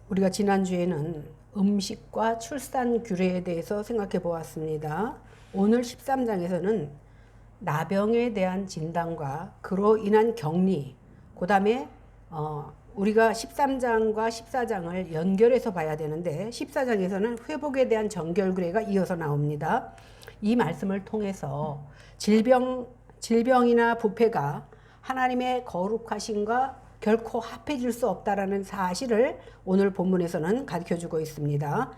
우리가 지난주에는 음식과 출산 규례에 대해서 생각해 보았습니다. 오늘 13장에서는 나병에 대한 진단과 그로 인한 격리, 그 다음에 우리가 13장과 14장을 연결해서 봐야 되는데 14장에서는 회복에 대한 정결규례가 이어서 나옵니다. 이 말씀을 통해서 질병이나 부패가 하나님의 거룩하심과 결코 합해질 수 없다라는 사실을 오늘 본문에서는 가르쳐주고 있습니다.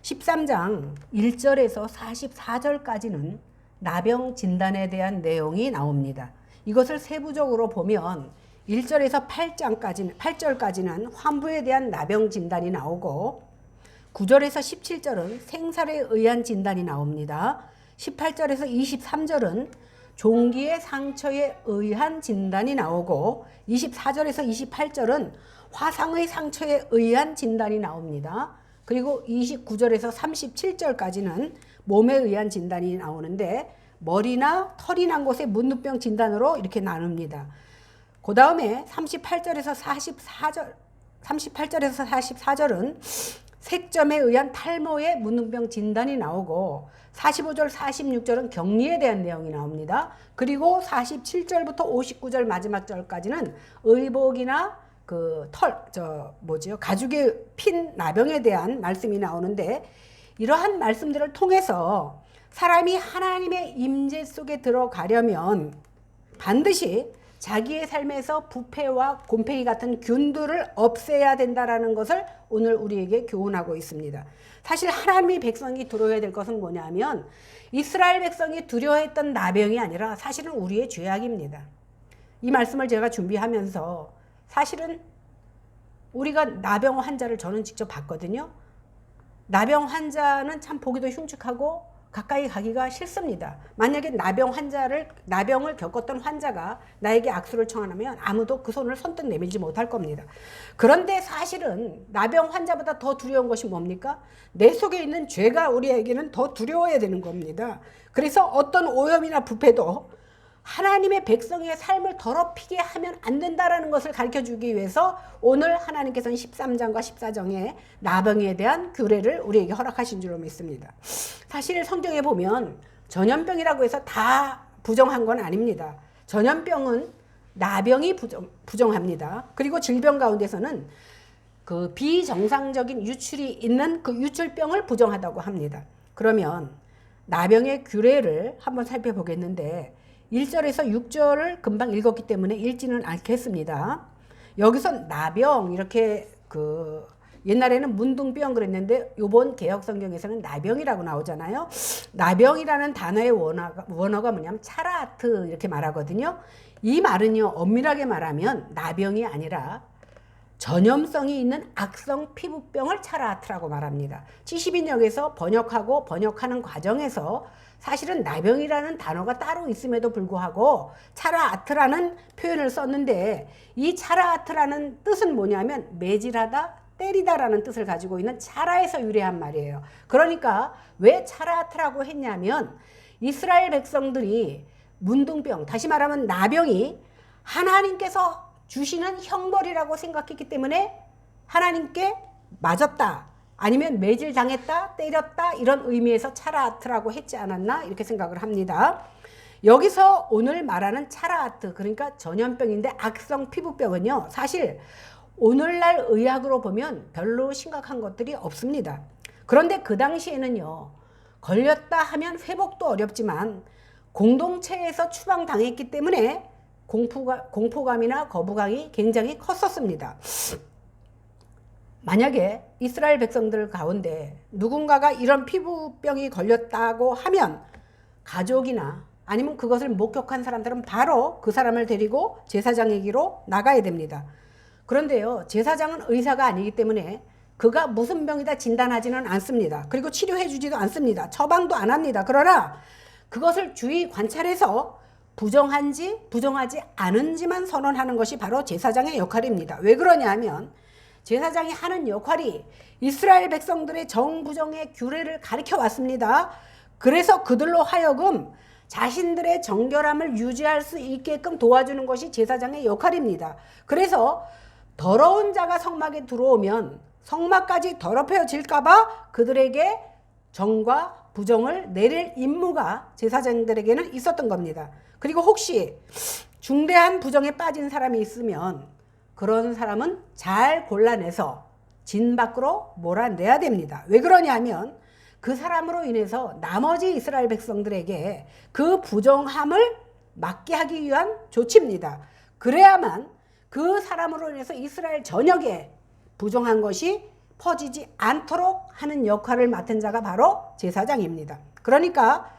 13장 1절에서 44절까지는 나병 진단에 대한 내용이 나옵니다. 이것을 세부적으로 보면 1절에서 8절까지는 환부에 대한 나병 진단이 나오고 9절에서 17절은 생살에 의한 진단이 나옵니다. 18절에서 23절은 종기의 상처에 의한 진단이 나오고 24절에서 28절은 화상의 상처에 의한 진단이 나옵니다. 그리고 29절에서 37절까지는 몸에 의한 진단이 나오는데 머리나 털이 난 곳의 문둥병 진단으로 이렇게 나눕니다. 그 다음에 38절에서 44절은 색점에 의한 탈모의 문둥병 진단이 나오고 45절, 46절은 격리에 대한 내용이 나옵니다. 그리고 47절부터 59절 마지막 절까지는 의복이나 가죽에 핀 나병에 대한 말씀이 나오는데 이러한 말씀들을 통해서 사람이 하나님의 임재 속에 들어가려면 반드시 자기의 삶에서 부패와 곰팡이 같은 균들을 없애야 된다라는 것을 오늘 우리에게 교훈하고 있습니다. 사실 하나님의 백성이 두려워해야 될 것은 뭐냐면 이스라엘 백성이 두려워했던 나병이 아니라 사실은 우리의 죄악입니다. 이 말씀을 제가 준비하면서 사실은 우리가 나병 환자를 저는 직접 봤거든요. 나병 환자는 참 보기도 흉측하고 가까이 가기가 싫습니다. 만약에 나병을 겪었던 환자가 나에게 악수를 청하면 아무도 그 손을 선뜻 내밀지 못할 겁니다. 그런데 사실은 나병 환자보다 더 두려운 것이 뭡니까? 내 속에 있는 죄가 우리에게는 더 두려워야 되는 겁니다. 그래서 어떤 오염이나 부패도 하나님의 백성의 삶을 더럽히게 하면 안 된다라는 것을 가르쳐주기 위해서 오늘 하나님께서는 13장과 14장에 나병에 대한 규례를 우리에게 허락하신 줄로 믿습니다. 사실 성경에 보면 전염병이라고 해서 다 부정한 건 아닙니다. 전염병은 나병이 부정합니다. 그리고 질병 가운데서는 그 비정상적인 유출이 있는 그 유출병을 부정하다고 합니다. 그러면 나병의 규례를 한번 살펴보겠는데 1절에서 6절을 금방 읽었기 때문에 읽지는 않겠습니다. 여기서 나병 이렇게 옛날에는 문둥병 그랬는데 이번 개혁성경에서는 나병이라고 나오잖아요. 나병이라는 단어의 원어가 뭐냐면 차라아트 이렇게 말하거든요. 이 말은요 엄밀하게 말하면 나병이 아니라 전염성이 있는 악성 피부병을 차라아트라고 말합니다. 70인역에서 번역하는 과정에서 사실은 나병이라는 단어가 따로 있음에도 불구하고 차라아트라는 표현을 썼는데 이 차라아트라는 뜻은 뭐냐면 매질하다, 때리다라는 뜻을 가지고 있는 차라에서 유래한 말이에요. 그러니까 왜 차라아트라고 했냐면 이스라엘 백성들이 문둥병, 다시 말하면 나병이 하나님께서 주시는 형벌이라고 생각했기 때문에 하나님께 맞았다. 아니면 매질당했다, 때렸다 이런 의미에서 차라아트라고 했지 않았나 이렇게 생각을 합니다. 여기서 오늘 말하는 차라아트 그러니까 전염병인데 악성 피부병은요 사실 오늘날 의학으로 보면 별로 심각한 것들이 없습니다. 그런데 그 당시에는요 걸렸다 하면 회복도 어렵지만 공동체에서 추방당했기 때문에 공포감이나 거부감이 굉장히 컸었습니다. 만약에 이스라엘 백성들 가운데 누군가가 이런 피부병이 걸렸다고 하면 가족이나 아니면 그것을 목격한 사람들은 바로 그 사람을 데리고 제사장에게로 나가야 됩니다. 그런데요 제사장은 의사가 아니기 때문에 그가 무슨 병이다 진단하지는 않습니다. 그리고 치료해 주지도 않습니다. 처방도 안 합니다. 그러나 그것을 주의 관찰해서 부정한지 부정하지 않은지만 선언하는 것이 바로 제사장의 역할입니다. 왜 그러냐면 제사장이 하는 역할이 이스라엘 백성들의 정부정의 규례를 가르쳐 왔습니다. 그래서 그들로 하여금 자신들의 정결함을 유지할 수 있게끔 도와주는 것이 제사장의 역할입니다. 그래서 더러운 자가 성막에 들어오면 성막까지 더럽혀질까봐 그들에게 정과 부정을 내릴 임무가 제사장들에게는 있었던 겁니다. 그리고 혹시 중대한 부정에 빠진 사람이 있으면 그런 사람은 잘 골라내서 진 밖으로 몰아내야 됩니다. 왜 그러냐면 그 사람으로 인해서 나머지 이스라엘 백성들에게 그 부정함을 막게 하기 위한 조치입니다. 그래야만 그 사람으로 인해서 이스라엘 전역에 부정한 것이 퍼지지 않도록 하는 역할을 맡은 자가 바로 제사장입니다. 그러니까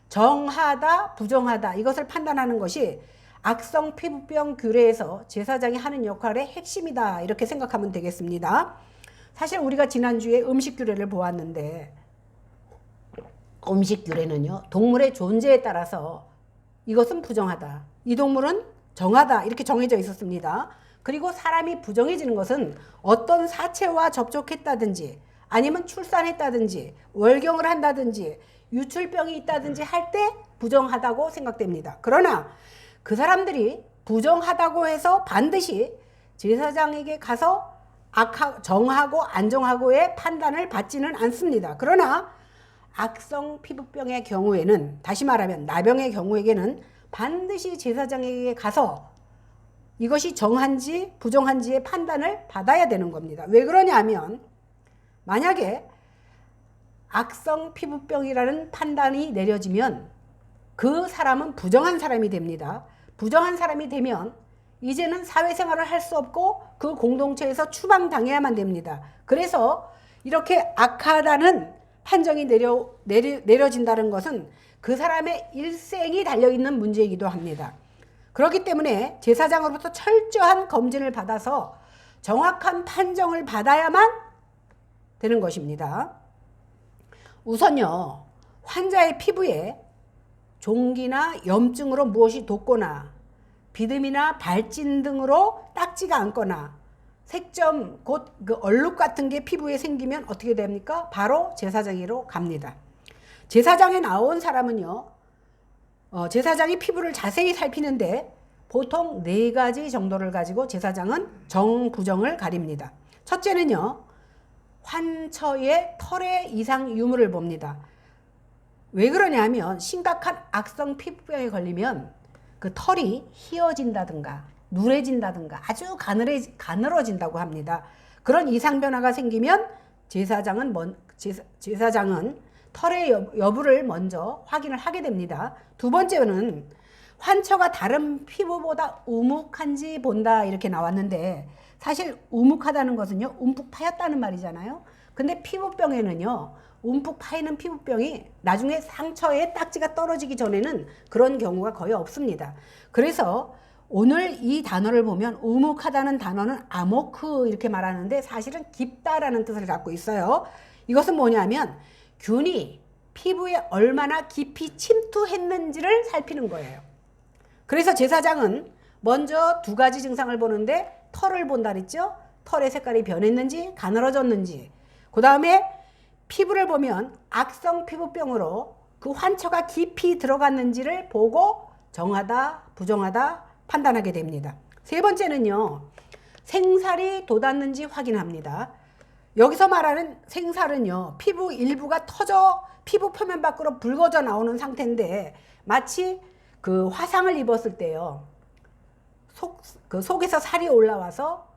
정하다 부정하다 이것을 판단하는 것이 악성 피부병 규례에서 제사장이 하는 역할의 핵심이다 이렇게 생각하면 되겠습니다. 사실 우리가 지난주에 음식 규례를 보았는데 음식 규례는요 동물의 존재에 따라서 이것은 부정하다 이 동물은 정하다 이렇게 정해져 있었습니다. 그리고 사람이 부정해지는 것은 어떤 사체와 접촉했다든지 아니면 출산했다든지 월경을 한다든지 유출병이 있다든지 할 때 부정하다고 생각됩니다. 그러나 그 사람들이 부정하다고 해서 반드시 제사장에게 가서 정하고 안 정하고의 판단을 받지는 않습니다. 그러나 악성 피부병의 경우에는 다시 말하면 나병의 경우에는 반드시 제사장에게 가서 이것이 정한지 부정한지의 판단을 받아야 되는 겁니다. 왜 그러냐면 만약에 악성 피부병이라는 판단이 내려지면 그 사람은 부정한 사람이 됩니다. 부정한 사람이 되면 이제는 사회생활을 할 수 없고 그 공동체에서 추방당해야만 됩니다. 그래서 이렇게 악하다는 판정이 내려진다는 것은 그 사람의 일생이 달려있는 문제이기도 합니다. 그렇기 때문에 제사장으로부터 철저한 검진을 받아서 정확한 판정을 받아야만 되는 것입니다. 우선요, 환자의 피부에 종기나 염증으로 무엇이 돋거나 비듬이나 발진 등으로 딱지가 않거나 색점, 곧 그 얼룩 같은 게 피부에 생기면 어떻게 됩니까? 바로 제사장으로 갑니다. 제사장에 나온 사람은요, 제사장이 피부를 자세히 살피는데 보통 4가지 정도를 가지고 제사장은 정부정을 가립니다. 첫째는요, 환처의 털의 이상 유무를 봅니다. 왜 그러냐면 심각한 악성 피부병에 걸리면 그 털이 휘어진다든가 누래진다든가 아주 가늘어진다고 합니다. 그런 이상 변화가 생기면 제사장은 털의 여부를 먼저 확인을 하게 됩니다. 두 번째는 환처가 다른 피부보다 우묵한지 본다 이렇게 나왔는데 사실 우묵하다는 것은요 움푹 파였다는 말이잖아요. 근데 피부병에는요 움푹 파이는 피부병이 나중에 상처에 딱지가 떨어지기 전에는 그런 경우가 거의 없습니다. 그래서 오늘 이 단어를 보면 우묵하다는 단어는 아모크 이렇게 말하는데 사실은 깊다라는 뜻을 갖고 있어요. 이것은 뭐냐면 균이 피부에 얼마나 깊이 침투했는지를 살피는 거예요. 그래서 제사장은 먼저 2가지 증상을 보는데 털을 본다 그랬죠. 털의 색깔이 변했는지 가늘어졌는지, 그 다음에 피부를 보면 악성 피부병으로 그 환처가 깊이 들어갔는지를 보고 정하다 부정하다 판단하게 됩니다. 세 번째는요, 생살이 돋았는지 확인합니다. 여기서 말하는 생살은요, 피부 일부가 터져 피부 표면 밖으로 붉어져 나오는 상태인데 마치 그 화상을 입었을 때요, 속에서 살이 올라와서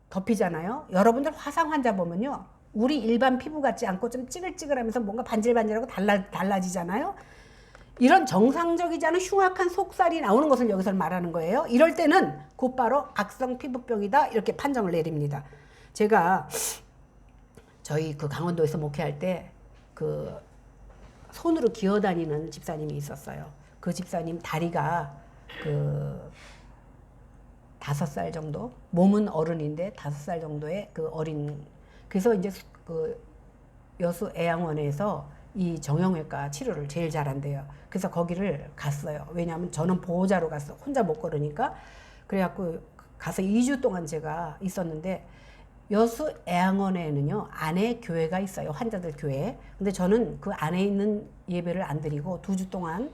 덮이잖아요. 여러분들 화상 환자 보면요, 우리 일반 피부 같지 않고 좀 찌글찌글하면서 뭔가 반질반질하고 달라지잖아요. 이런 정상적이지 않은 흉악한 속살이 나오는 것을 여기서 말하는 거예요. 이럴 때는 곧바로 악성 피부병이다 이렇게 판정을 내립니다. 제가 저희 그 강원도에서 목회할 때 그 손으로 기어다니는 집사님이 있었어요. 그 집사님 다리가 그 5살 정도, 몸은 어른인데 5살 정도의 그 어린, 그래서 이제 그 여수 애양원에서 이 정형외과 치료를 제일 잘한대요. 그래서 거기를 갔어요. 왜냐하면 저는 보호자로 갔어. 혼자 못 걸으니까. 그래갖고 가서 2주 동안 제가 있었는데 여수 애양원에는요 안에 교회가 있어요. 환자들 교회. 근데 저는 그 안에 있는 예배를 안 드리고 2주 동안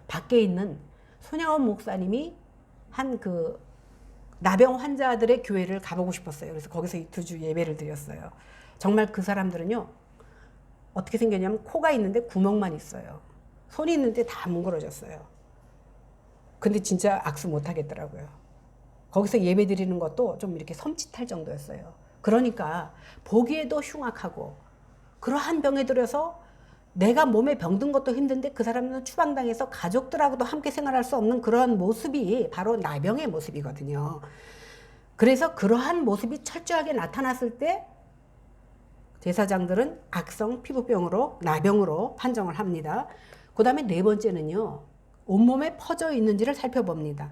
밖에 있는 손양원 목사님이 한 그 나병 환자들의 교회를 가보고 싶었어요. 그래서 거기서 2주 예배를 드렸어요. 정말 그 사람들은요, 어떻게 생겼냐면 코가 있는데 구멍만 있어요. 손이 있는데 다 뭉그러졌어요. 근데 진짜 악수 못 하겠더라고요. 거기서 예배 드리는 것도 좀 이렇게 섬찟할 정도였어요. 그러니까 보기에도 흉악하고 그러한 병에 들여서 내가 몸에 병든 것도 힘든데 그 사람은 추방당해서 가족들하고도 함께 생활할 수 없는 그런 모습이 바로 나병의 모습이거든요. 그래서 그러한 모습이 철저하게 나타났을 때 제사장들은 악성 피부병으로 나병으로 판정을 합니다. 그 다음에 네 번째는요, 온몸에 퍼져 있는지를 살펴봅니다.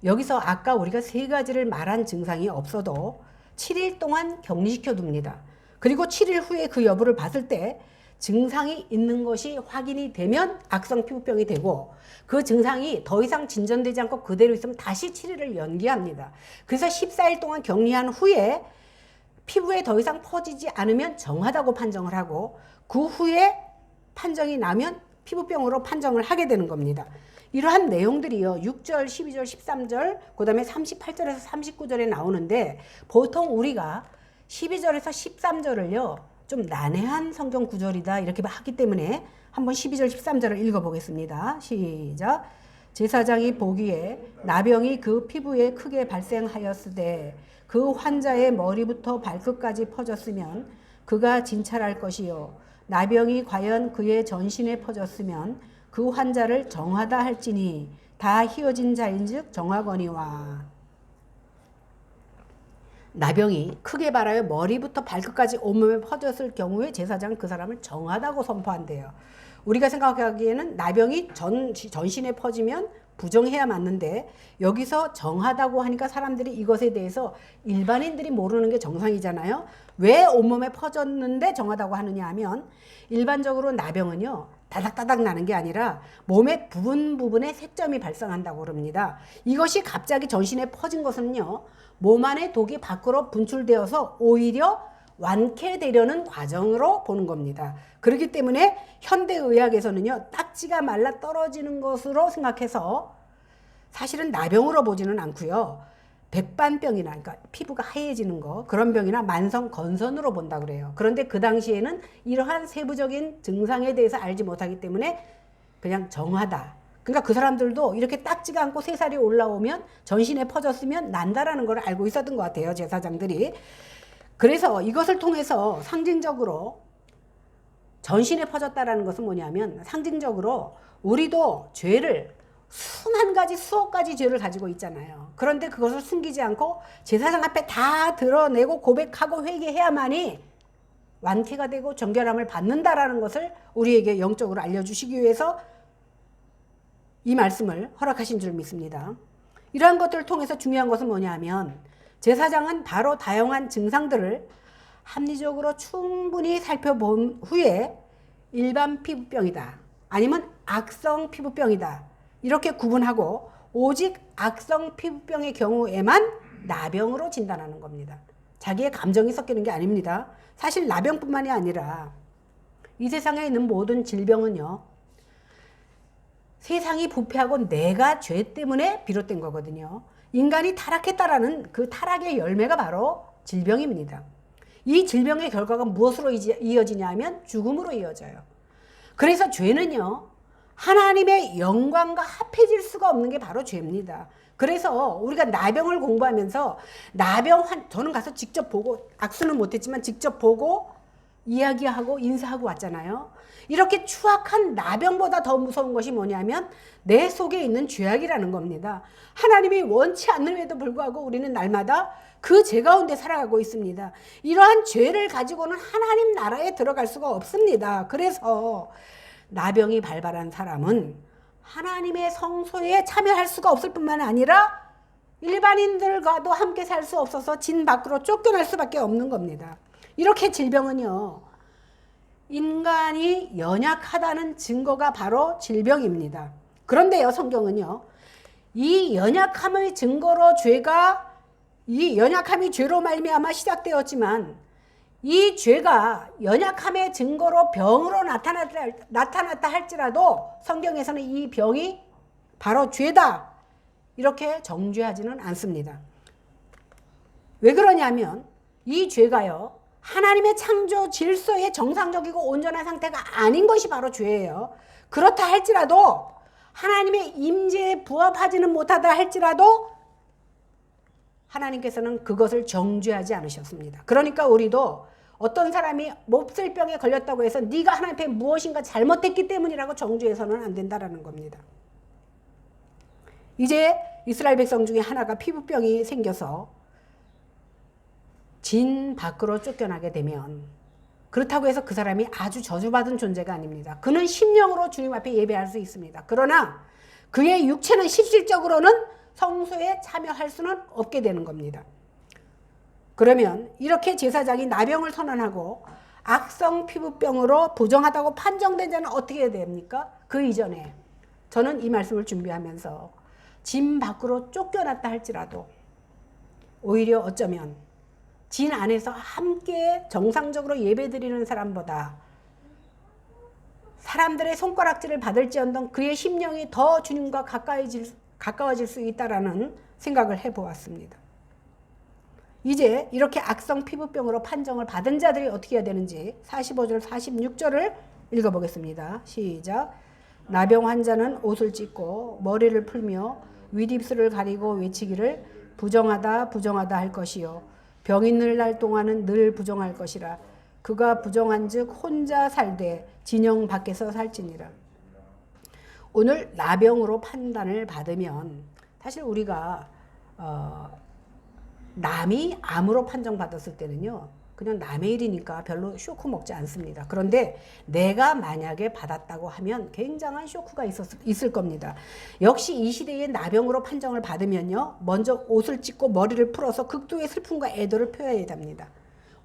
여기서 아까 우리가 세 가지를 말한 증상이 없어도 7일 동안 격리시켜 둡니다. 그리고 7일 후에 그 여부를 봤을 때 증상이 있는 것이 확인이 되면 악성 피부병이 되고, 그 증상이 더 이상 진전되지 않고 그대로 있으면 다시 7일을 연기합니다. 그래서 14일 동안 격리한 후에 피부에 더 이상 퍼지지 않으면 정하다고 판정을 하고, 그 후에 판정이 나면 피부병으로 판정을 하게 되는 겁니다. 이러한 내용들이요, 6절, 12절, 13절, 그 다음에 38절에서 39절에 나오는데, 보통 우리가 12절에서 13절을요 좀 난해한 성경 구절이다 이렇게 하기 때문에 한번 12절 13절을 읽어보겠습니다. 시작. 제사장이 보기에 나병이 그 피부에 크게 발생하였으되 그 환자의 머리부터 발끝까지 퍼졌으면 그가 진찰할 것이요, 나병이 과연 그의 전신에 퍼졌으면 그 환자를 정하다 할지니 다 희어진 자인즉 정하거니와. 나병이 크게 발하여 머리부터 발끝까지 온몸에 퍼졌을 경우에 제사장은 그 사람을 정하다고 선포한대요. 우리가 생각하기에는 나병이 전신에 퍼지면 부정해야 맞는데, 여기서 정하다고 하니까 사람들이 이것에 대해서 일반인들이 모르는 게 정상이잖아요. 왜 온몸에 퍼졌는데 정하다고 하느냐 하면, 일반적으로 나병은요 다닥다닥 나는 게 아니라 몸의 부분에 색점이 발생한다고 그럽니다. 이것이 갑자기 전신에 퍼진 것은요, 몸 안에 독이 밖으로 분출되어서 오히려 완쾌되려는 과정으로 보는 겁니다. 그렇기 때문에 현대의학에서는요, 딱지가 말라 떨어지는 것으로 생각해서 사실은 나병으로 보지는 않고요, 백반병이나, 그러니까 피부가 하얘지는 거, 그런 병이나 만성 건선으로 본다 그래요. 그런데 그 당시에는 이러한 세부적인 증상에 대해서 알지 못하기 때문에 그냥 정하다. 그러니까 그 사람들도 이렇게 딱지가 않고 새살이 올라오면 전신에 퍼졌으면 난다라는 걸 알고 있었던 것 같아요, 제사장들이. 그래서 이것을 통해서 상징적으로 전신에 퍼졌다라는 것은 뭐냐면, 상징적으로 우리도 죄를 수만 가지 수억 가지 죄를 가지고 있잖아요. 그런데 그것을 숨기지 않고 제사장 앞에 다 드러내고 고백하고 회개해야만이 완쾌가 되고 정결함을 받는다라는 것을 우리에게 영적으로 알려주시기 위해서 이 말씀을 허락하신 줄 믿습니다. 이러한 것들을 통해서 중요한 것은 뭐냐면, 제사장은 바로 다양한 증상들을 합리적으로 충분히 살펴본 후에 일반 피부병이다, 아니면 악성 피부병이다 이렇게 구분하고, 오직 악성 피부병의 경우에만 나병으로 진단하는 겁니다. 자기의 감정이 섞이는 게 아닙니다. 사실 나병뿐만이 아니라 이 세상에 있는 모든 질병은요, 세상이 부패하고 내가 죄 때문에 비롯된 거거든요. 인간이 타락했다라는 그 타락의 열매가 바로 질병입니다. 이 질병의 결과가 무엇으로 이어지냐 하면 죽음으로 이어져요. 그래서 죄는요, 하나님의 영광과 합해질 수가 없는 게 바로 죄입니다. 그래서 우리가 나병을 공부하면서 저는 가서 직접 보고, 악수는 못했지만 직접 보고 이야기하고 인사하고 왔잖아요. 이렇게 추악한 나병보다 더 무서운 것이 뭐냐면 내 속에 있는 죄악이라는 겁니다. 하나님이 원치 않음에도 불구하고 우리는 날마다 그 죄 가운데 살아가고 있습니다. 이러한 죄를 가지고는 하나님 나라에 들어갈 수가 없습니다. 그래서 나병이 발발한 사람은 하나님의 성소에 참여할 수가 없을 뿐만 아니라 일반인들과도 함께 살 수 없어서 진 밖으로 쫓겨날 수밖에 없는 겁니다. 이렇게 질병은요, 인간이 연약하다는 증거가 바로 질병입니다. 그런데요, 성경은요, 이 연약함의 증거로 이 연약함이 죄로 말미암아 시작되었지만, 이 죄가 연약함의 증거로 병으로 나타났다 할지라도 성경에서는 이 병이 바로 죄다 이렇게 정죄하지는 않습니다. 왜 그러냐면 이 죄가요, 하나님의 창조 질서의 정상적이고 온전한 상태가 아닌 것이 바로 죄예요. 그렇다 할지라도, 하나님의 임재에 부합하지는 못하다 할지라도 하나님께서는 그것을 정죄하지 않으셨습니다. 그러니까 우리도 어떤 사람이 몹쓸 병에 걸렸다고 해서 네가 하나님 앞에 무엇인가 잘못했기 때문이라고 정죄해서는 안 된다라는 겁니다. 이제 이스라엘 백성 중에 하나가 피부병이 생겨서 진 밖으로 쫓겨나게 되면, 그렇다고 해서 그 사람이 아주 저주받은 존재가 아닙니다. 그는 심령으로 주님 앞에 예배할 수 있습니다. 그러나 그의 육체는 실질적으로는 성소에 참여할 수는 없게 되는 겁니다. 그러면 이렇게 제사장이 나병을 선언하고 악성 피부병으로 부정하다고 판정된 자는 어떻게 해야 됩니까? 그 이전에 저는 이 말씀을 준비하면서 진 밖으로 쫓겨났다 할지라도 오히려 어쩌면 진 안에서 함께 정상적으로 예배드리는 사람보다 사람들의 손가락질을 받을지언정 그의 심령이 더 주님과 가까워질 수 있다라는 생각을 해보았습니다. 이제 이렇게 악성 피부병으로 판정을 받은 자들이 어떻게 해야 되는지 45절 46절을 읽어보겠습니다. 시작. 나병 환자는 옷을 찢고 머리를 풀며 윗입술을 가리고 외치기를 부정하다 부정하다 할 것이요 병 있는 날 동안은 늘 부정할 것이라. 그가 부정한즉 혼자 살되 진영 밖에서 살지니라. 오늘 나병으로 판단을 받으면 사실 우리가 남이 암으로 판정받았을 때는요, 그냥 남의 일이니까 별로 쇼크 먹지 않습니다. 그런데 내가 만약에 받았다고 하면 굉장한 쇼크가 있을 겁니다. 역시 이 시대에 나병으로 판정을 받으면요, 먼저 옷을 찢고 머리를 풀어서 극도의 슬픔과 애도를 표해야 됩니다.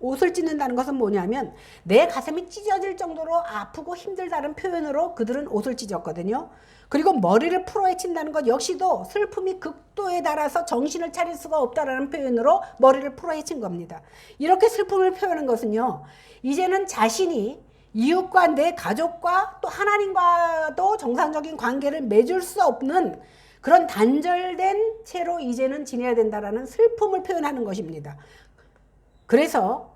옷을 찢는다는 것은 뭐냐면 내 가슴이 찢어질 정도로 아프고 힘들다는 표현으로 그들은 옷을 찢었거든요. 그리고 머리를 풀어 헤친다는 것 역시도 슬픔이 극도에 달아서 정신을 차릴 수가 없다라는 표현으로 머리를 풀어 헤친 겁니다. 이렇게 슬픔을 표현한 것은요, 이제는 자신이 이웃과 내 가족과 또 하나님과도 정상적인 관계를 맺을 수 없는 그런 단절된 채로 이제는 지내야 된다라는 슬픔을 표현하는 것입니다. 그래서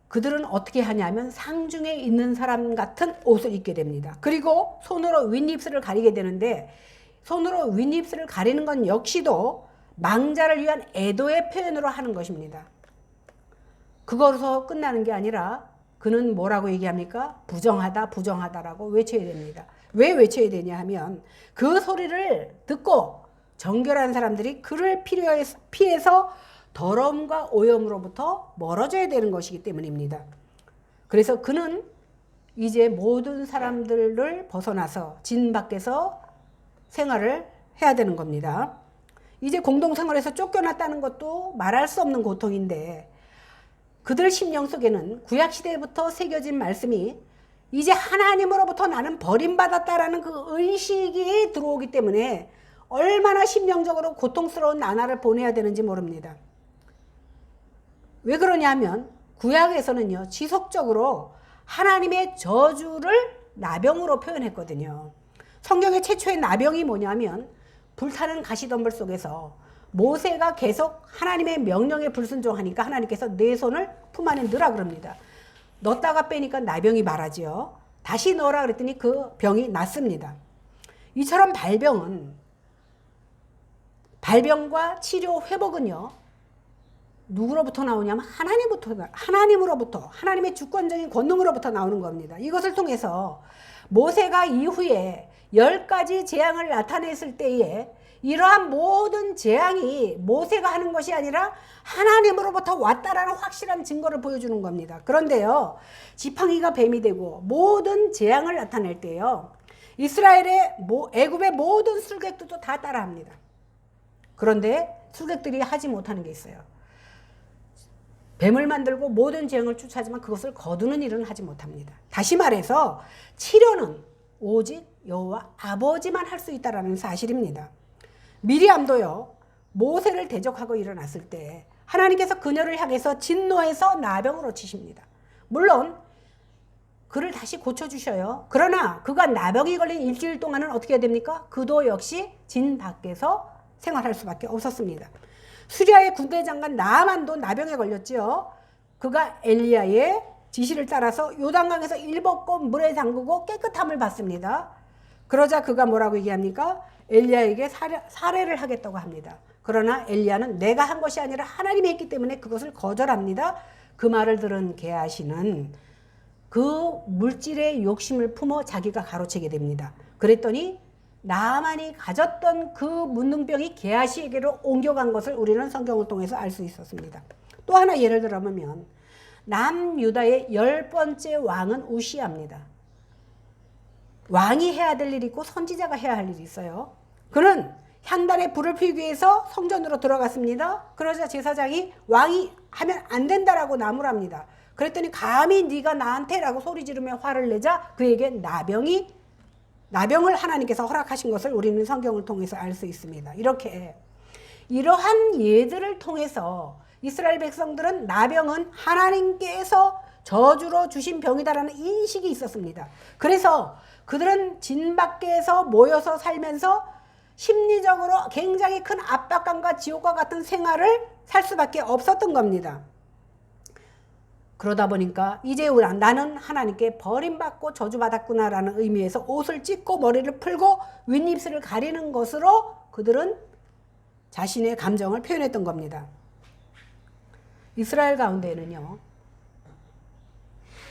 그들은 어떻게 하냐면 상중에 있는 사람 같은 옷을 입게 됩니다. 그리고 손으로 윗입술을 가리게 되는데, 손으로 윗입술을 가리는 건 역시도 망자를 위한 애도의 표현으로 하는 것입니다. 그거로서 끝나는 게 아니라 그는 뭐라고 얘기합니까? 부정하다 부정하다라고 외쳐야 됩니다. 왜 외쳐야 되냐 하면 그 소리를 듣고 정결한 사람들이 그를 피해서 더러움과 오염으로부터 멀어져야 되는 것이기 때문입니다. 그래서 그는 이제 모든 사람들을 벗어나서 진 밖에서 생활을 해야 되는 겁니다. 이제 공동생활에서 쫓겨났다는 것도 말할 수 없는 고통인데, 그들 심령 속에는 구약시대부터 새겨진 말씀이 이제 하나님으로부터 나는 버림받았다라는 그 의식이 들어오기 때문에 얼마나 심령적으로 고통스러운 나날을 보내야 되는지 모릅니다. 왜 그러냐면 구약에서는요, 지속적으로 하나님의 저주를 나병으로 표현했거든요. 성경의 최초의 나병이 뭐냐면 불타는 가시덤불 속에서 모세가 계속 하나님의 명령에 불순종하니까 하나님께서 내 손을 품 안에 넣으라 그럽니다. 넣었다가 빼니까 나병이 말하지요. 다시 넣으라 그랬더니 그 병이 낫습니다. 이처럼 발병과 치료 회복은요, 누구로부터 나오냐면 하나님으로부터, 하나님의 주권적인 권능으로부터 나오는 겁니다. 이것을 통해서 모세가 이후에 10가지 재앙을 나타냈을 때에 이러한 모든 재앙이 모세가 하는 것이 아니라 하나님으로부터 왔다라는 확실한 증거를 보여주는 겁니다. 그런데요, 지팡이가 뱀이 되고 모든 재앙을 나타낼 때요, 애굽의 모든 술객들도 다 따라합니다. 그런데 술객들이 하지 못하는 게 있어요. 뱀을 만들고 모든 재앙을 쫓아지만 그것을 거두는 일은 하지 못합니다. 다시 말해서 치료는 오직 여호와 아버지만 할 수 있다는 사실입니다. 미리암도요, 모세를 대적하고 일어났을 때 하나님께서 그녀를 향해서 진노해서 나병으로 치십니다. 물론 그를 다시 고쳐주셔요. 그러나 그가 나병이 걸린 일주일 동안은 어떻게 해야 됩니까? 그도 역시 진 밖에서 생활할 수밖에 없었습니다. 수리아의 군대 장관 나아만도 나병에 걸렸지요. 그가 엘리야의 지시를 따라서 요단강에서 일벗고 물에 담그고 깨끗함을 받습니다. 그러자 그가 뭐라고 얘기합니까? 엘리야에게 살해를 하겠다고 합니다. 그러나 엘리야는 내가 한 것이 아니라 하나님이 했기 때문에 그것을 거절합니다. 그 말을 들은 게하시는 그 물질의 욕심을 품어 자기가 가로채게 됩니다. 그랬더니 나아만이 가졌던 그 문둥병이 게하시에게로 옮겨간 것을 우리는 성경을 통해서 알 수 있었습니다. 또 하나 예를 들어보면 남유다의 10번째 왕은 우시야입니다. 왕이 해야 될 일이 있고 선지자가 해야 할 일이 있어요. 그는 향단에 불을 피우기 위해서 성전으로 들어갔습니다. 그러자 제사장이 왕이 하면 안 된다라고 나무랍니다. 그랬더니 감히 네가 나한테라고 소리 지르며 화를 내자 그에게 나병을 하나님께서 허락하신 것을 우리는 성경을 통해서 알 수 있습니다. 이렇게 이러한 예들을 통해서 이스라엘 백성들은 나병은 하나님께서 저주로 주신 병이다라는 인식이 있었습니다. 그래서 그들은 진 밖에서 모여서 살면서 심리적으로 굉장히 큰 압박감과 지옥과 같은 생활을 살 수밖에 없었던 겁니다. 그러다 보니까 이제 나는 하나님께 버림받고 저주받았구나라는 의미에서 옷을 찢고 머리를 풀고 윗입술을 가리는 것으로 그들은 자신의 감정을 표현했던 겁니다. 이스라엘 가운데에는요,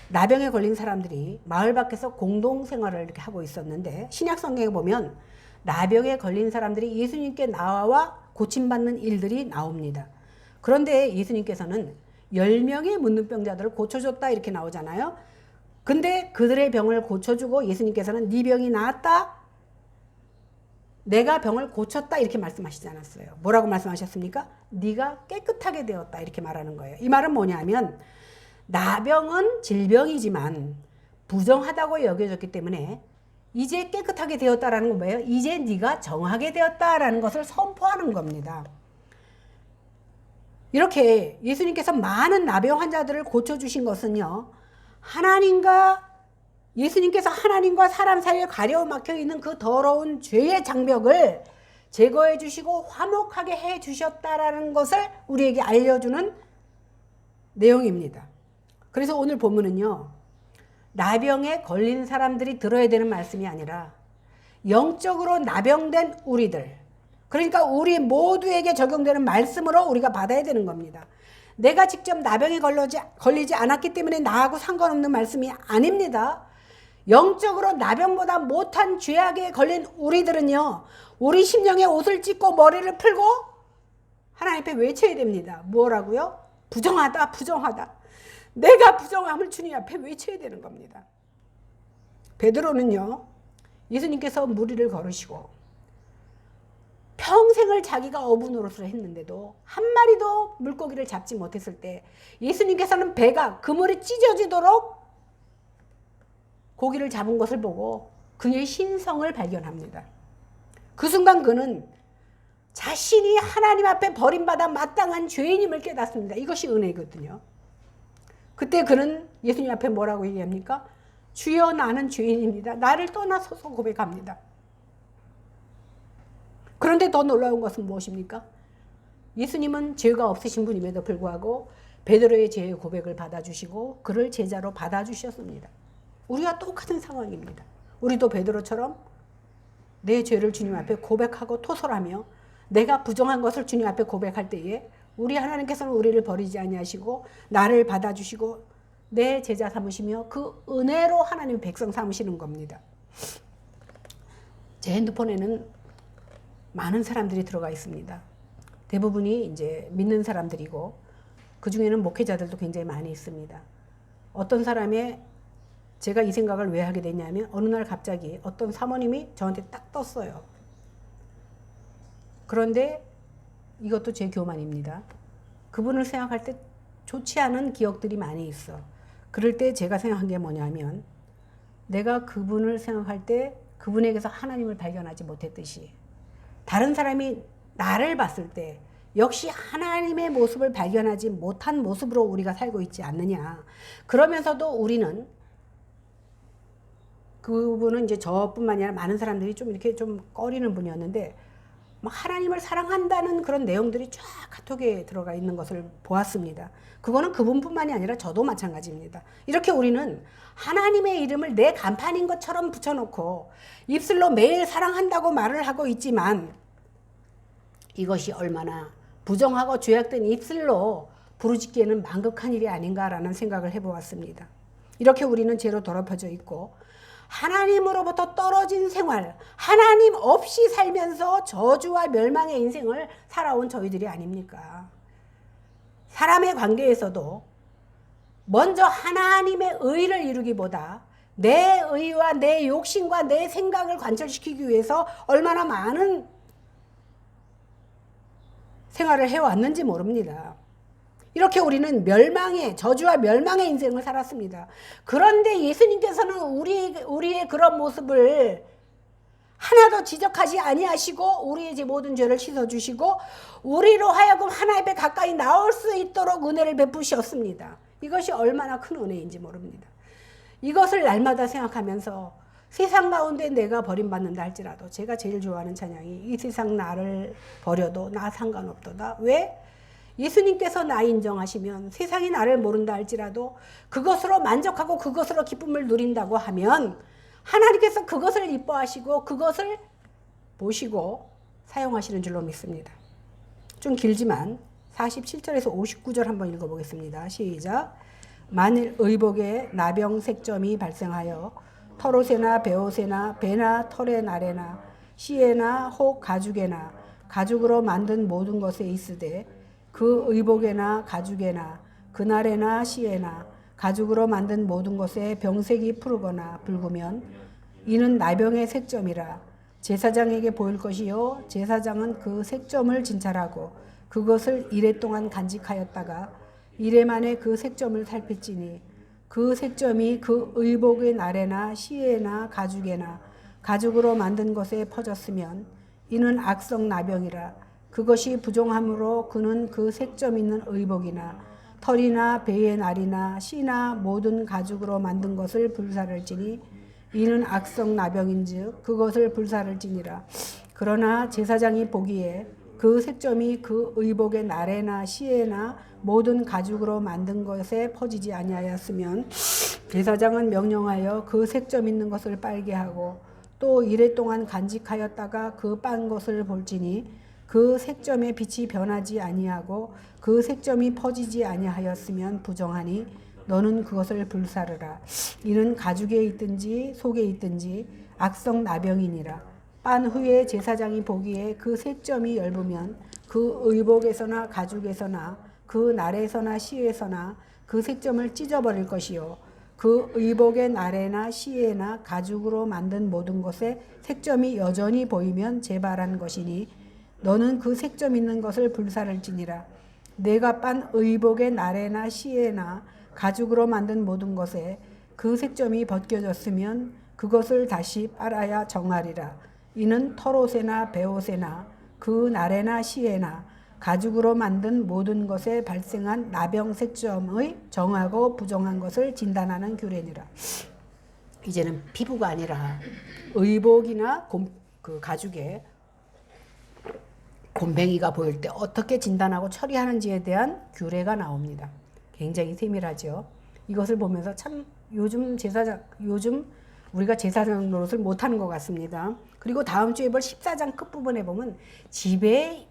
나병에 걸린 사람들이 마을 밖에서 공동생활을 이렇게 하고 있었는데 신약 성경에 보면 나병에 걸린 사람들이 예수님께 나와 고침받는 일들이 나옵니다. 그런데 예수님께서는 10명의 문둥병자들을 고쳐줬다 이렇게 나오잖아요. 근데 그들의 병을 고쳐주고 예수님께서는 네 병이 나았다, 내가 병을 고쳤다 이렇게 말씀하시지 않았어요. 뭐라고 말씀하셨습니까? 네가 깨끗하게 되었다 이렇게 말하는 거예요. 이 말은 뭐냐면 나병은 질병이지만 부정하다고 여겨졌기 때문에 이제 깨끗하게 되었다라는 건 뭐예요? 이제 네가 정하게 되었다라는 것을 선포하는 겁니다. 이렇게 예수님께서 많은 나병 환자들을 고쳐주신 것은요, 예수님께서 하나님과 사람 사이에 가려막혀 있는 그 더러운 죄의 장벽을 제거해 주시고 화목하게 해 주셨다라는 것을 우리에게 알려주는 내용입니다. 그래서 오늘 본문은요, 나병에 걸린 사람들이 들어야 되는 말씀이 아니라 영적으로 나병된 우리들, 그러니까 우리 모두에게 적용되는 말씀으로 우리가 받아야 되는 겁니다. 내가 직접 나병에 걸리지 않았기 때문에 나하고 상관없는 말씀이 아닙니다. 영적으로 나병보다 못한 죄악에 걸린 우리들은요, 우리 심령에 옷을 찢고 머리를 풀고 하나님 앞에 외쳐야 됩니다. 뭐라고요? 부정하다, 부정하다. 내가 부정함을 주님 앞에 외쳐야 되는 겁니다. 베드로는요, 예수님께서 무리를 걸으시고 평생을 자기가 어부 노릇을 했는데도 한 마리도 물고기를 잡지 못했을 때 예수님께서는 배가 그물이 찢어지도록 고기를 잡은 것을 보고 그의 신성을 발견합니다. 그 순간 그는 자신이 하나님 앞에 버림받아 마땅한 죄인임을 깨닫습니다. 이것이 은혜거든요. 그때 그는 예수님 앞에 뭐라고 얘기합니까? 주여, 나는 죄인입니다. 나를 떠나소서 고백합니다. 그런데 더 놀라운 것은 무엇입니까? 예수님은 죄가 없으신 분임에도 불구하고 베드로의 죄의 고백을 받아주시고 그를 제자로 받아주셨습니다. 우리가 똑같은 상황입니다. 우리도 베드로처럼 내 죄를 주님 앞에 고백하고 토설하며 내가 부정한 것을 주님 앞에 고백할 때에 우리 하나님께서는 우리를 버리지 아니하시고 나를 받아주시고 내 제자 삼으시며 그 은혜로 하나님 백성 삼으시는 겁니다. 제 핸드폰에는 많은 사람들이 들어가 있습니다. 대부분이 이제 믿는 사람들이고 그 중에는 목회자들도 굉장히 많이 있습니다. 어떤 사람의 제가 이 생각을 왜 하게 됐냐면 어느 날 갑자기 어떤 사모님이 저한테 딱 떴어요. 그런데 이것도 제 교만입니다. 그분을 생각할 때 좋지 않은 기억들이 많이 있어. 그럴 때 제가 생각한 게 뭐냐면 내가 그분을 생각할 때 그분에게서 하나님을 발견하지 못했듯이 다른 사람이 나를 봤을 때 역시 하나님의 모습을 발견하지 못한 모습으로 우리가 살고 있지 않느냐. 그러면서도 우리는 그분은 이제 저뿐만이 아니라 많은 사람들이 좀 이렇게 좀 꺼리는 분이었는데 막 하나님을 사랑한다는 그런 내용들이 쫙 카톡에 들어가 있는 것을 보았습니다. 그거는 그분뿐만이 아니라 저도 마찬가지입니다. 이렇게 우리는 하나님의 이름을 내 간판인 것처럼 붙여놓고 입술로 매일 사랑한다고 말을 하고 있지만 이것이 얼마나 부정하고 죄악된 입술로 부르짖기에는 망극한 일이 아닌가라는 생각을 해보았습니다. 이렇게 우리는 죄로 더럽혀져 있고 하나님으로부터 떨어진 생활, 하나님 없이 살면서 저주와 멸망의 인생을 살아온 저희들이 아닙니까? 사람의 관계에서도 먼저 하나님의 의를 이루기보다 내 의와 내 욕심과 내 생각을 관철시키기 위해서 얼마나 많은 생활을 해왔는지 모릅니다. 이렇게 우리는 저주와 멸망의 인생을 살았습니다. 그런데 예수님께서는 우리의 그런 모습을 하나도 지적하지 아니하시고 우리의 모든 죄를 씻어주시고 우리로 하여금 하나님 앞에 가까이 나올 수 있도록 은혜를 베푸셨습니다. 이것이 얼마나 큰 은혜인지 모릅니다. 이것을 날마다 생각하면서 세상 가운데 내가 버림받는다 할지라도 제가 제일 좋아하는 찬양이 이 세상 나를 버려도 나 상관없도다. 왜? 예수님께서 나 인정하시면 세상이 나를 모른다 할지라도 그것으로 만족하고 그것으로 기쁨을 누린다고 하면 하나님께서 그것을 이뻐하시고 그것을 보시고 사용하시는 줄로 믿습니다. 좀 길지만 47절에서 59절 한번 읽어보겠습니다. 시작. 만일 의복에 나병 색점이 발생하여 털옷에나 베옷에나 배나 털의 날에나 씨에나 혹 가죽에나 가죽으로 만든 모든 것에 있으되 그 의복에나 가죽에나 그날에나 씨에나 가죽으로 만든 모든 것에 병색이 푸르거나 붉으면 이는 나병의 색점이라 제사장에게 보일 것이요 제사장은 그 색점을 진찰하고 그것을 이레 동안 간직하였다가 이레 만에 그 색점을 살필지니 그 색점이 그 의복의 날에나 씨에나 가죽에나 가죽으로 만든 것에 퍼졌으면 이는 악성 나병이라 그것이 부정함으로 그는 그 색점 있는 의복이나 털이나 배의 날이나 씨나 모든 가죽으로 만든 것을 불사를지니 이는 악성 나병인즉 그것을 불사를지니라. 그러나 제사장이 보기에 그 색점이 그 의복의 날에나 씨에나 모든 가죽으로 만든 것에 퍼지지 아니하였으면 제사장은 명령하여 그 색점 있는 것을 빨게 하고 또 이레 동안 간직하였다가 그 빤 것을 볼지니 그 색점의 빛이 변하지 아니하고 그 색점이 퍼지지 아니하였으면 부정하니 너는 그것을 불사르라. 이는 가죽에 있든지 속에 있든지 악성 나병이니라. 빤 후에 제사장이 보기에 그 색점이 엷으면 그 의복에서나 가죽에서나 그 날에서나 씨에서나 그 색점을 찢어버릴 것이요 그 의복의 날에나 씨에나 가죽으로 만든 모든 것에 색점이 여전히 보이면 재발한 것이니 너는 그 색점 있는 것을 불사를지니라. 내가 빤 의복의 날에나 씨에나 가죽으로 만든 모든 것에 그 색점이 벗겨졌으면 그것을 다시 빨아야 정하리라. 이는 털옷에나 베옷에나 그 날에나 씨에나 가죽으로 만든 모든 것에 발생한 나병 색점의 정하고 부정한 것을 진단하는 규례니라. 이제는 피부가 아니라 의복이나 그 가죽에 곰뱅이가 보일 때 어떻게 진단하고 처리하는지에 대한 규례가 나옵니다. 굉장히 세밀하죠. 이것을 보면서 참 요즘 우리가 제사장 노릇을 못하는 것 같습니다. 그리고 다음 주에 볼 14장 끝부분에 보면 집에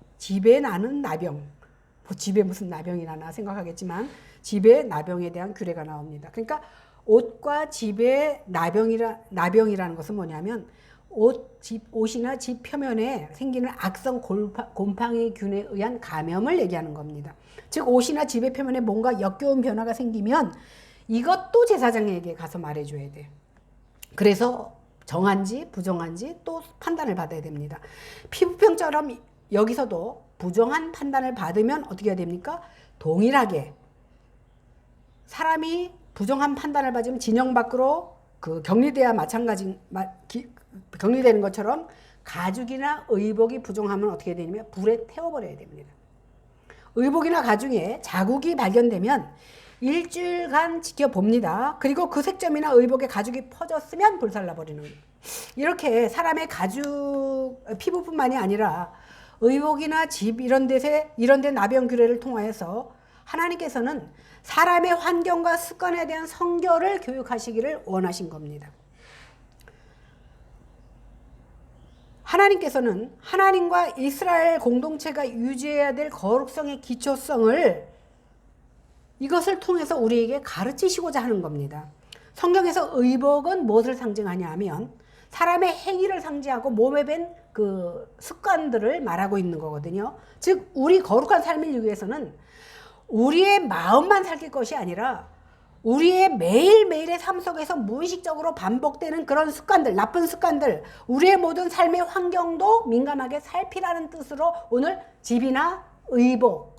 나는 나병, 뭐 집에 무슨 나병이 나나 생각하겠지만 집에 나병에 대한 규례가 나옵니다. 그러니까 옷과 집에 나병이라는 것은 뭐냐면 옷이나 집 표면에 생기는 악성 곰팡이균에 의한 감염을 얘기하는 겁니다. 즉 옷이나 집의 표면에 뭔가 역겨운 변화가 생기면 이것도 제사장에게 가서 말해줘야 돼요. 그래서 정한지 부정한지 또 판단을 받아야 됩니다. 피부병처럼 여기서도 부정한 판단을 받으면 어떻게 해야 됩니까? 동일하게 사람이 부정한 판단을 받으면 진영 밖으로 그 격리돼야 격리되는 것처럼 가죽이나 의복이 부정하면 어떻게 되냐면 불에 태워버려야 됩니다. 의복이나 가죽에 자국이 발견되면 일주일간 지켜봅니다. 그리고 그 색점이나 의복에 가죽이 퍼졌으면 불살라버리는 거예요. 이렇게 사람의 피부뿐만이 아니라 의복이나 집 이런 데 나병 규례를 통하여서 하나님께서는 사람의 환경과 습관에 대한 성결을 교육하시기를 원하신 겁니다. 하나님께서는 하나님과 이스라엘 공동체가 유지해야 될 거룩성의 기초성을 이것을 통해서 우리에게 가르치시고자 하는 겁니다. 성경에서 의복은 무엇을 상징하냐 하면 사람의 행위를 상징하고 몸에 밴 그 습관들을 말하고 있는 거거든요. 즉 우리 거룩한 삶을 위해서는 우리의 마음만 살릴 것이 아니라 우리의 매일매일의 삶 속에서 무의식적으로 반복되는 그런 습관들, 나쁜 습관들, 우리의 모든 삶의 환경도 민감하게 살피라는 뜻으로 오늘 집이나 의복,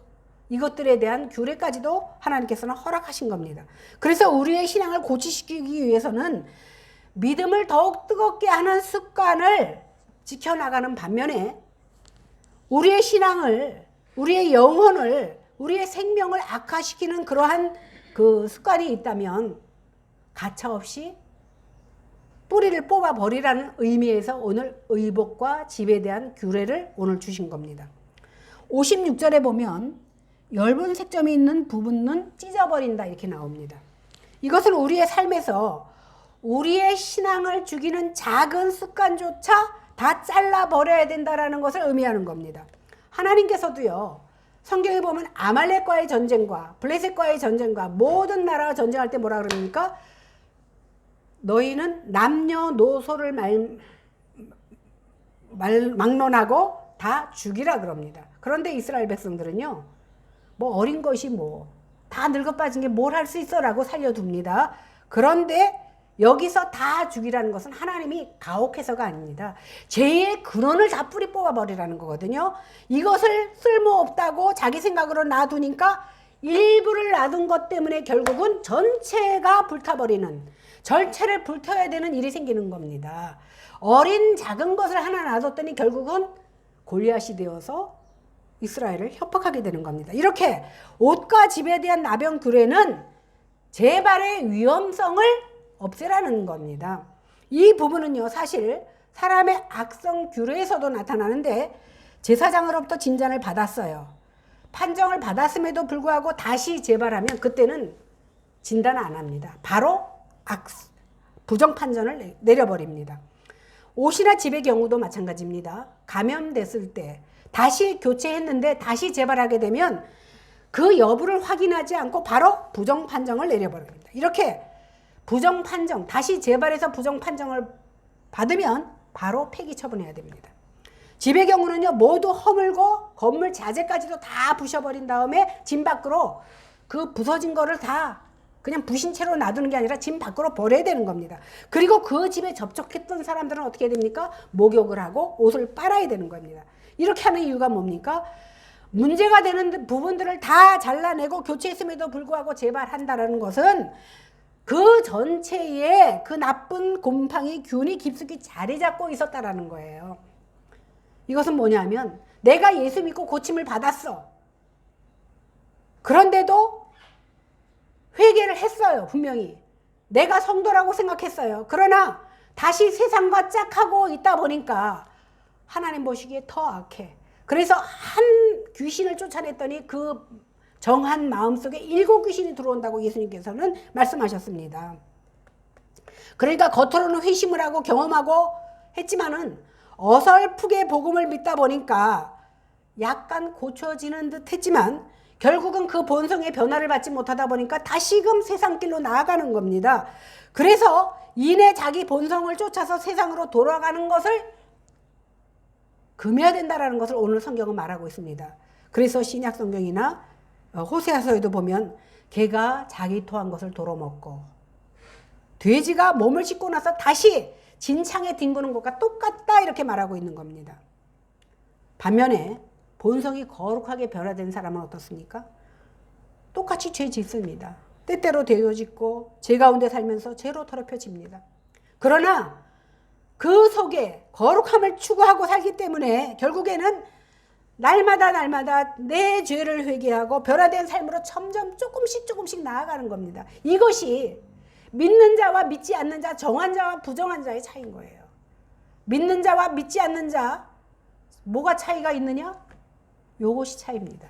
이것들에 대한 규례까지도 하나님께서는 허락하신 겁니다. 그래서 우리의 신앙을 고치시키기 위해서는 믿음을 더욱 뜨겁게 하는 습관을 지켜나가는 반면에 우리의 신앙을, 우리의 영혼을, 우리의 생명을 악화시키는 그러한 그 습관이 있다면 가차없이 뿌리를 뽑아버리라는 의미에서 오늘 의복과 집에 대한 규례를 오늘 주신 겁니다. 56절에 보면 엷은 색점이 있는 부분은 찢어버린다 이렇게 나옵니다. 이것은 우리의 삶에서 우리의 신앙을 죽이는 작은 습관조차 다 잘라버려야 된다는 것을 의미하는 겁니다. 하나님께서도요, 성경에 보면 아말렉과의 전쟁과 블레셋과의 전쟁과 모든 나라가 전쟁할 때 뭐라 그럽니까? 너희는 남녀노소를 막론하고 다 죽이라 그럽니다. 그런데 이스라엘 백성들은요, 뭐 어린 것이 뭐 다 늙어 빠진 게 뭘 할 수 있어 라고 살려둡니다. 그런데 여기서 다 죽이라는 것은 하나님이 가혹해서가 아닙니다. 죄의 근원을 다 뿌리 뽑아버리라는 거거든요. 이것을 쓸모없다고 자기 생각으로 놔두니까 일부를 놔둔 것 때문에 결국은 전체가 불타버리는, 전체를 불태워야 되는 일이 생기는 겁니다. 어린 작은 것을 하나 놔뒀더니 결국은 골리앗이 되어서 이스라엘을 협박하게 되는 겁니다. 이렇게 옷과 집에 대한 나병 규례는 재발의 위험성을 없애라는 겁니다. 이 부분은요, 사실 사람의 악성 규례에서도 나타나는데 제사장으로부터 진단을 받았어요. 판정을 받았음에도 불구하고 다시 재발하면 그때는 진단 안 합니다. 바로 부정 판정을 내려버립니다. 옷이나 집의 경우도 마찬가지입니다. 감염됐을 때 다시 교체했는데 다시 재발하게 되면 그 여부를 확인하지 않고 바로 부정 판정을 내려버립니다. 이렇게 부정 판정, 다시 재발해서 부정 판정을 받으면 바로 폐기 처분해야 됩니다. 집의 경우는요, 모두 허물고 건물 자재까지도 다 부셔버린 다음에 집 밖으로 그 부서진 거를 다 그냥 부신 채로 놔두는 게 아니라 집 밖으로 버려야 되는 겁니다. 그리고 그 집에 접촉했던 사람들은 어떻게 됩니까? 목욕을 하고 옷을 빨아야 되는 겁니다. 이렇게 하는 이유가 뭡니까? 문제가 되는 부분들을 다 잘라내고 교체했음에도 불구하고 재발한다는 것은 그 전체에 그 나쁜 곰팡이 균이 깊숙이 자리 잡고 있었다라는 거예요. 이것은 뭐냐면 내가 예수 믿고 고침을 받았어. 그런데도 회개를 했어요. 분명히. 내가 성도라고 생각했어요. 그러나 다시 세상과 짝하고 있다 보니까 하나님 보시기에 더 악해. 그래서 한 귀신을 쫓아냈더니 그 정한 마음속에 7 귀신이 들어온다고 예수님께서는 말씀하셨습니다. 그러니까 겉으로는 회심을 하고 경험하고 했지만은 어설프게 복음을 믿다 보니까 약간 고쳐지는 듯 했지만 결국은 그 본성의 변화를 받지 못하다 보니까 다시금 세상 길로 나아가는 겁니다. 그래서 이내 자기 본성을 쫓아서 세상으로 돌아가는 것을 금해야 된다는 것을 오늘 성경은 말하고 있습니다. 그래서 신약 성경이나 호세아서에도 보면 개가 자기 토한 것을 도로먹고 돼지가 몸을 씻고 나서 다시 진창에 뒹구는 것과 똑같다 이렇게 말하고 있는 겁니다. 반면에 본성이 거룩하게 변화된 사람은 어떻습니까? 똑같이 죄 짓습니다. 때때로 죄도 짓고 죄 가운데 살면서 죄로 더럽혀집니다. 그러나 그 속에 거룩함을 추구하고 살기 때문에 결국에는 날마다 내 죄를 회개하고 변화된 삶으로 점점 조금씩 나아가는 겁니다. 이것이 믿는 자와 믿지 않는 자, 정한 자와 부정한 자의 차이인 거예요. 믿는 자와 믿지 않는 자, 뭐가 차이가 있느냐? 요것이 차이입니다.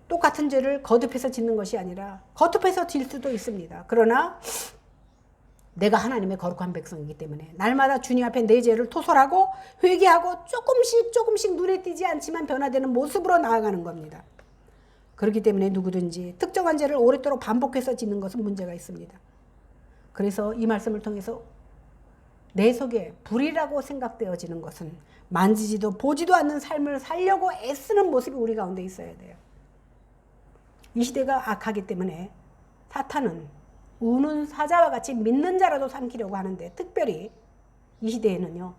똑같은 죄를 거듭해서 짓는 것이 아니라 거듭해서 질 수도 있습니다. 그러나 내가 하나님의 거룩한 백성이기 때문에 날마다 주님 앞에 내 죄를 토설하고 회개하고 조금씩 눈에 띄지 않지만 변화되는 모습으로 나아가는 겁니다. 그렇기 때문에 누구든지 특정한 죄를 오랫도록 반복해서 짓는 것은 문제가 있습니다. 그래서 이 말씀을 통해서 내 속에 불이라고 생각되어지는 것은 만지지도 보지도 않는 삶을 살려고 애쓰는 모습이 우리 가운데 있어야 돼요. 이 시대가 악하기 때문에 사탄은 우는 사자와 같이 믿는 자라도 삼키려고 하는데, 특별히 이 시대에는요,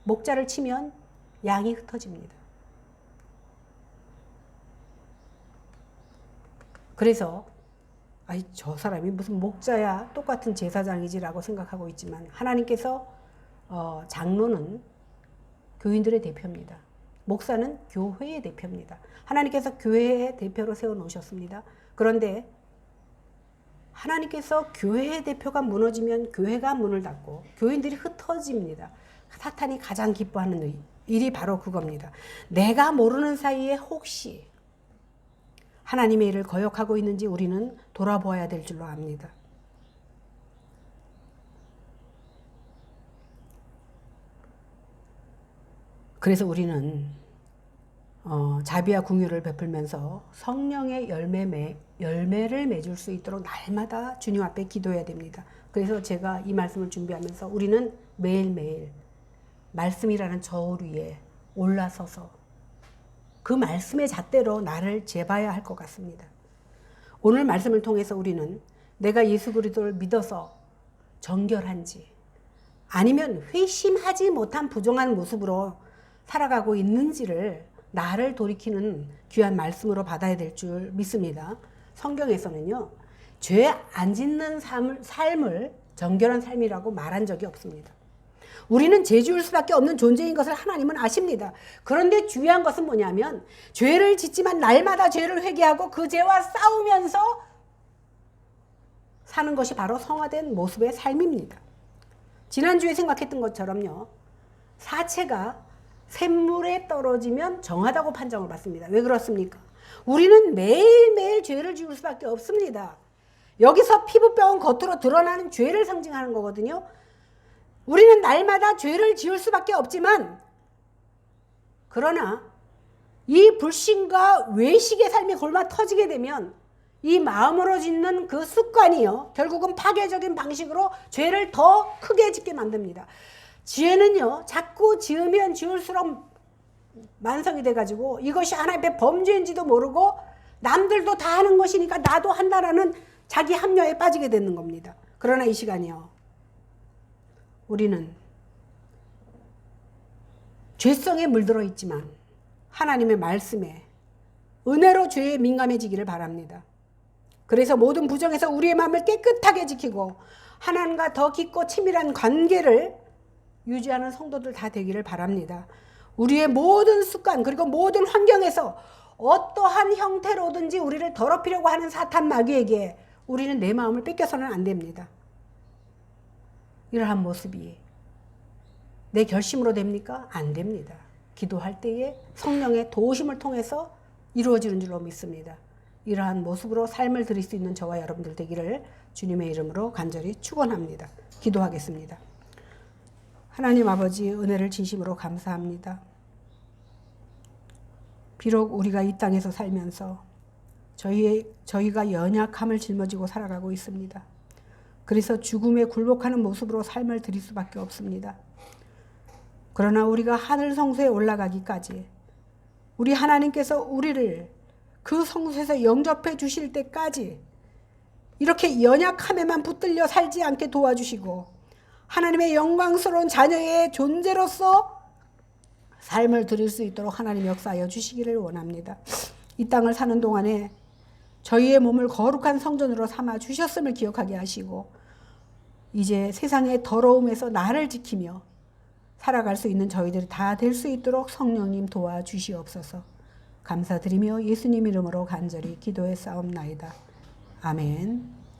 목자를 치면 양이 흩어집니다. 그래서 저 사람이 무슨 목자야, 똑같은 제사장이지라고 생각하고 있지만, 하나님께서 장로는 교인들의 대표입니다. 목사는 교회의 대표입니다. 하나님께서 교회의 대표로 세워놓으셨습니다. 그런데 하나님께서 교회의 대표가 무너지면 교회가 문을 닫고 교인들이 흩어집니다. 사탄이 가장 기뻐하는 일이 바로 그겁니다. 내가 모르는 사이에 혹시 하나님의 일을 거역하고 있는지 우리는 돌아보아야 될 줄로 압니다. 그래서 우리는 자비와 긍휼을 베풀면서 성령의 열매를 맺을 수 있도록 날마다 주님 앞에 기도해야 됩니다. 그래서 제가 이 말씀을 준비하면서 우리는 매일매일 말씀이라는 저울 위에 올라서서 그 말씀의 잣대로 나를 재봐야 할 것 같습니다. 오늘 말씀을 통해서 우리는 내가 예수 그리스도를 믿어서 정결한지, 아니면 회심하지 못한 부정한 모습으로 살아가고 있는지를 나를 돌이키는 귀한 말씀으로 받아야 될 줄 믿습니다. 성경에서는요, 죄 안 짓는 삶을 정결한 삶이라고 말한 적이 없습니다. 우리는 죄 지을 수밖에 없는 존재인 것을 하나님은 아십니다. 그런데 중요한 것은 뭐냐면, 죄를 짓지만 날마다 죄를 회개하고 그 죄와 싸우면서 사는 것이 바로 성화된 모습의 삶입니다. 지난주에 생각했던 것처럼요, 사체가 샘물에 떨어지면 정하다고 판정을 받습니다. 왜 그렇습니까? 우리는 매일매일 죄를 지을 수밖에 없습니다. 여기서 피부병은 겉으로 드러나는 죄를 상징하는 거거든요. 우리는 날마다 죄를 지을 수밖에 없지만, 그러나 이 불신과 외식의 삶이 골마 터지게 되면 이 마음으로 짓는 그 습관이요, 결국은 파괴적인 방식으로 죄를 더 크게 짓게 만듭니다. 죄는요, 자꾸 지으면 지을수록 만성이 돼가지고 이것이 하나님의 범죄인지도 모르고 남들도 다 하는 것이니까 나도 한다라는 자기 합리화에 빠지게 되는 겁니다. 그러나 이 시간이요, 우리는 죄성에 물들어 있지만 하나님의 말씀에 은혜로 죄에 민감해지기를 바랍니다. 그래서 모든 부정에서 우리의 마음을 깨끗하게 지키고 하나님과 더 깊고 친밀한 관계를 유지하는 성도들 다 되기를 바랍니다. 우리의 모든 습관, 그리고 모든 환경에서 어떠한 형태로든지 우리를 더럽히려고 하는 사탄 마귀에게 우리는 내 마음을 뺏겨서는 안 됩니다. 이러한 모습이 내 결심으로 됩니까? 안 됩니다. 기도할 때에 성령의 도우심을 통해서 이루어지는 줄로 믿습니다. 이러한 모습으로 삶을 드릴 수 있는 저와 여러분들 되기를 주님의 이름으로 간절히 축원합니다. 기도하겠습니다. 하나님 아버지, 은혜를 진심으로 감사합니다. 비록 우리가 이 땅에서 살면서 저희가 연약함을 짊어지고 살아가고 있습니다. 그래서 죽음에 굴복하는 모습으로 삶을 드릴 수밖에 없습니다. 그러나 우리가 하늘 성소에 올라가기까지 우리 하나님께서 우리를 그 성소에서 영접해 주실 때까지 이렇게 연약함에만 붙들려 살지 않게 도와주시고, 하나님의 영광스러운 자녀의 존재로서 삶을 드릴 수 있도록 하나님 역사하여 주시기를 원합니다. 이 땅을 사는 동안에 저희의 몸을 거룩한 성전으로 삼아 주셨음을 기억하게 하시고, 이제 세상의 더러움에서 나를 지키며 살아갈 수 있는 저희들이 다 될 수 있도록 성령님 도와주시옵소서. 감사드리며 예수님 이름으로 간절히 기도해 싸움나이다. 아멘.